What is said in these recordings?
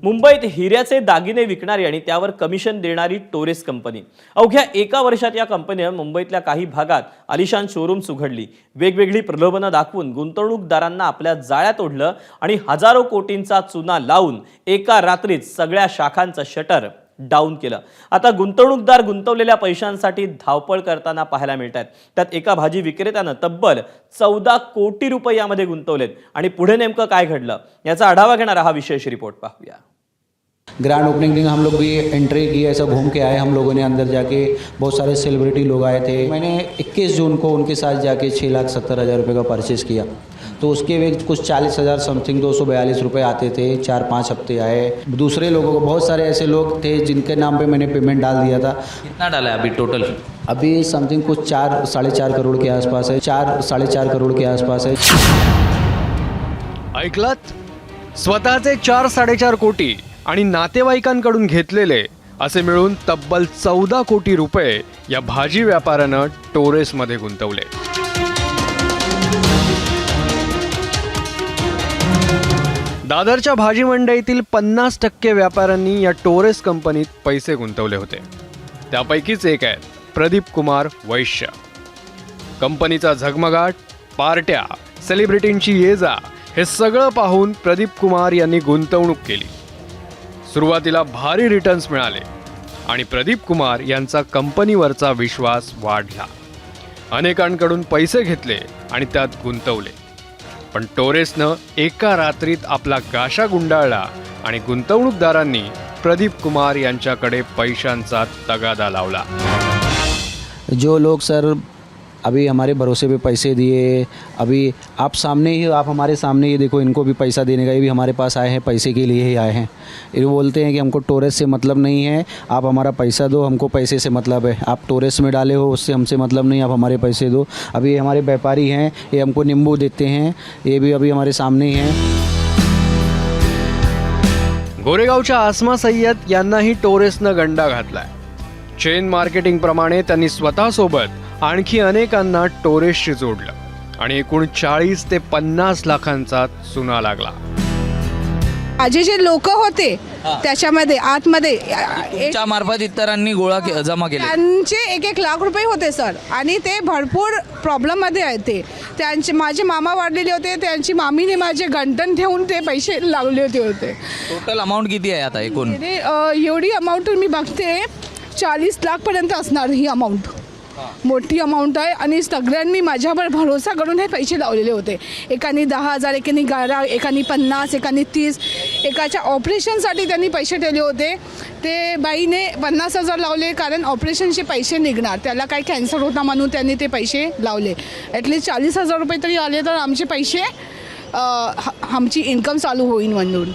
मुंबईत हिऱ्याचे दागिने विकणारी आणि त्यावर कमिशन देणारी टोरेस कंपनी। अवघ्या एका वर्षात या कंपनीने मुंबईतल्या काही भागात आलिशान शोरूम्स उघडली, वेगवेगळी प्रलोभनं दाखवून गुंतवणूकदारांना आपल्या जाळ्यात ओढलं आणि हजारो कोटींचा चुना लावून एका रात्रीत सगळ्या शाखांचं शटर डाऊन केलं। आता गुंतवणूकदार गुंतवलेल्या पैशांसाठी धावपळ करताना पाहायला मिळतात। त्यात एका भाजी विक्रेत्यानं तब्बल 14 कोटी रुपये यामध्ये गुंतवलेत आणि पुढे नेमकं काय घडलं याचा आढावा घेणारा हा विशेष रिपोर्ट पाहूया। ग्रैंड ओपनिंग दिन हम लोग भी एंट्री की, ऐसा घूम के आए हम लोगों ने। अंदर जाके बहुत सारे सेलिब्रिटी लोग आए थे। मैंने 21 जून को उनके साथ जाके 6,70,000 रुपये का परचेज़ किया, तो उसके वे कुछ 40,000 समथिंग 242 रुपये आते थे। 4-5 हफ्ते आए। दूसरे लोगों को, बहुत सारे ऐसे लोग थे जिनके नाम पे मैंने पेमेंट डाल दिया था। कितना डाला है अभी टोटल? अभी समथिंग कुछ 4-4.5 करोड़ के आसपास है। 4-4.5 करोड़ के आसपास है। ऐकलात? स्वतःचे 4-4.5 कोटी आणि नातेवाईकांकडून घेतलेले असे मिळून तब्बल 14 कोटी रुपये या भाजी व्यापाऱ्यानं टोरेसमध्ये गुंतवले। दादरच्या भाजी मंडईतील 50% व्यापाऱ्यांनी या टोरेस कंपनीत पैसे गुंतवले होते। त्यापैकीच एक आहे प्रदीप कुमार वैश्य। कंपनीचा झगमगाट, पार्ट्या, सेलिब्रिटींची ये-जा हे सगळं पाहून प्रदीप कुमार यांनी गुंतवणूक केली। सुरुवातीला भारी रिटर्न्स मिळाले आणि प्रदीप कुमार यांचा कंपनीवरचा विश्वास वाढला। अनेकांकडून पैसे घेतले आणि त्यात गुंतवले, पण टोरेसनं एका रात्रीत आपला गाशा गुंडाळला आणि गुंतवणूकदारांनी प्रदीप कुमार यांच्याकडे पैशांचा तगादा लावला। जो लोग सर अभी हमारे भरोसे पे पैसे दिए, अभी आप हमारे सामने ही देखो, इनको भी पैसा देने का, ये भी हमारे पास आए हैं, पैसे के लिए ही आए हैं। ये बोलते हैं कि हमको टोरेस से मतलब नहीं है, आप हमारा पैसा दो, हमको पैसे से मतलब है। आप टोरेस में डाले हो उससे हमसे मतलब नहीं, आप हमारे पैसे दो। अभी ये हमारे व्यापारी हैं, ये हमको नींबू देते हैं, ये भी अभी हमारे सामने ही हैं। गोरेगावच्या आसमा सय्यद यांनाही टोरेसनं गंडा घातलाय। चेन मार्केटिंग प्रमाणे त्यांनी स्वतःसोबत आणखी अनेकांना टोरेसशी जोडलं आणि एकूण 40 ते 50 लाखांचा चुना लागला। माझे जे लोक होते त्याच्यामध्ये आतमध्ये तुमच्या मार्फत इतरांनी जमा केले, त्यांचे 1-1 लाख रुपये होते सर, आणि ते भरपूर प्रॉब्लेममध्ये आहेत। त्यांचे माझे मामा वाढलेले होते, त्यांची मामीने माझे गंटन ठेवून ते पैसे लावले होते। टोटल अमाऊंट किती आहे आता एकूण? एवढी अमाऊंट मी बघते 40 लाखपर्यंत असणार ही अमाऊंट। मोठी अमाऊंट आहे आणि सगळ्यांनी माझ्यावर भरोसा करून हे पैसे लावलेले होते। एकाने 10,000, एकाने 11, एकाने 50, एकाने 30। एकाच्या ऑपरेशनसाठी त्यांनी पैसे ठेवले होते। ते बाईने 50,000 लावले, कारण ऑपरेशनचे पैसे निघणार, त्याला काही कॅन्सर होता म्हणून त्यांनी ते पैसे लावले। ॲटलीस्ट 40,000 रुपये तरी आले तर आमचे पैसे, आमची इन्कम चालू होईल म्हणून।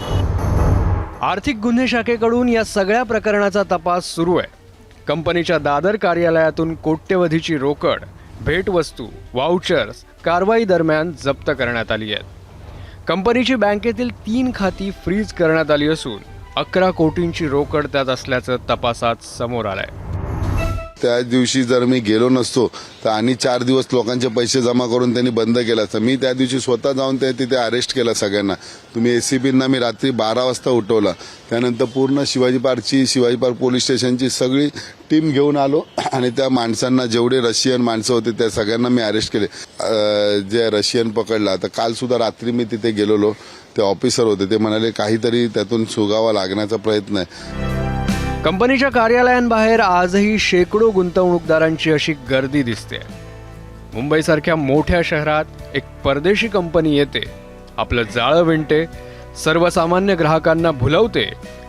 आर्थिक गुन्हे शाखेकडून या सगळ्या प्रकरणाचा तपास सुरू आहे। कंपनीच्या दादर कार्यालयातून कोट्यवधीची रोकड, भेटवस्तू, वाउचर्स कारवाई दरम्यान जप्त करण्यात आली आहेत। कंपनीची बँकेतील 3 खाती फ्रीज करण्यात आली असून 11 कोटींची रोकड त्यात असल्याचं तपासात समोर आलंय। त्या दिवशी जर मी गेलो नसतो तर आणि 4 दिवस लोकांचे पैसे जमा करून त्यांनी बंद केलं असतं। मी त्या दिवशी स्वतः जाऊन तिथे अरेस्ट केलं सगळ्यांना। तुम्ही एसीपींना मी रात्री 12 वाजता उठवलं, त्यानंतर पूर्ण शिवाजी पार्क पोलीस स्टेशनची सगळी टीम घेऊन आलो आणि त्या माणसांना, जेवढे रशियन माणसं होते त्या सगळ्यांना मी अरेस्ट केले। जे रशियन पकडला, तर काल सुद्धा रात्री मी तिथे गेलेलो, ते ऑफिसर होते, ते म्हणाले काहीतरी त्यातून सुगावा लागण्याचा प्रयत्न आहे। कंपनीच्या कार्यालयांबाहेर आजही शेकडो गुंतवणूकदारांची अशी गर्दी दिसते। मुंबईसारख्या मोठ्या शहरात एक परदेशी कंपनी येते, आपलं जाळं विणते, सर्वसामान्य ग्राहकांना भुलवते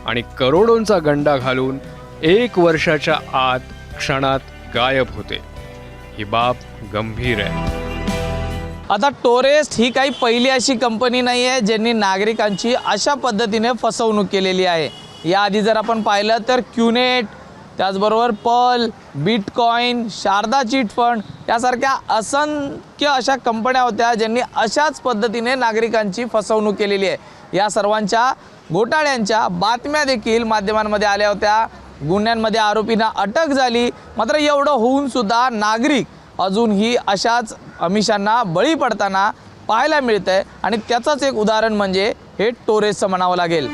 आणि करोडोंचा गंडा घालून 1 वर्षाच्या आत क्षणात गायब होते। ही बाब गंभीर आहे। आता टोरेस ही काही पहिली अशी कंपनी नाही आहे ज्यांनी नागरिकांची अशा पद्धतीने फसवणूक केलेली आहे। याआधी जर आपण पाहिलं तर क्यूनेट, त्याचबरोबर Pearl, bitcoin, Sharda chit fund यासारख्या असंख्य अशा कंपन्या होत्या ज्यांनी अशाच पद्धतीने नागरिकांची फसवणूक केलेली आहे। या सर्वांच्या घोटाळ्यांच्या बातम्या देखील माध्यमांमध्ये आल्या होत्या। गुन्ह्यांमध्ये आरोपींना अटक झाली, मात्र एवढं होऊन सुद्धा नागरिक अजूनही अशाच आमिषांना बळी पडताना पाहायला मिळतंय आणि त्याचंच एक उदाहरण म्हणजे हे टोरेसचं म्हणावं लागेल।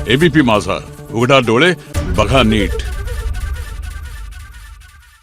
एबीपी माझा, उघडा डोळे बघा नीट.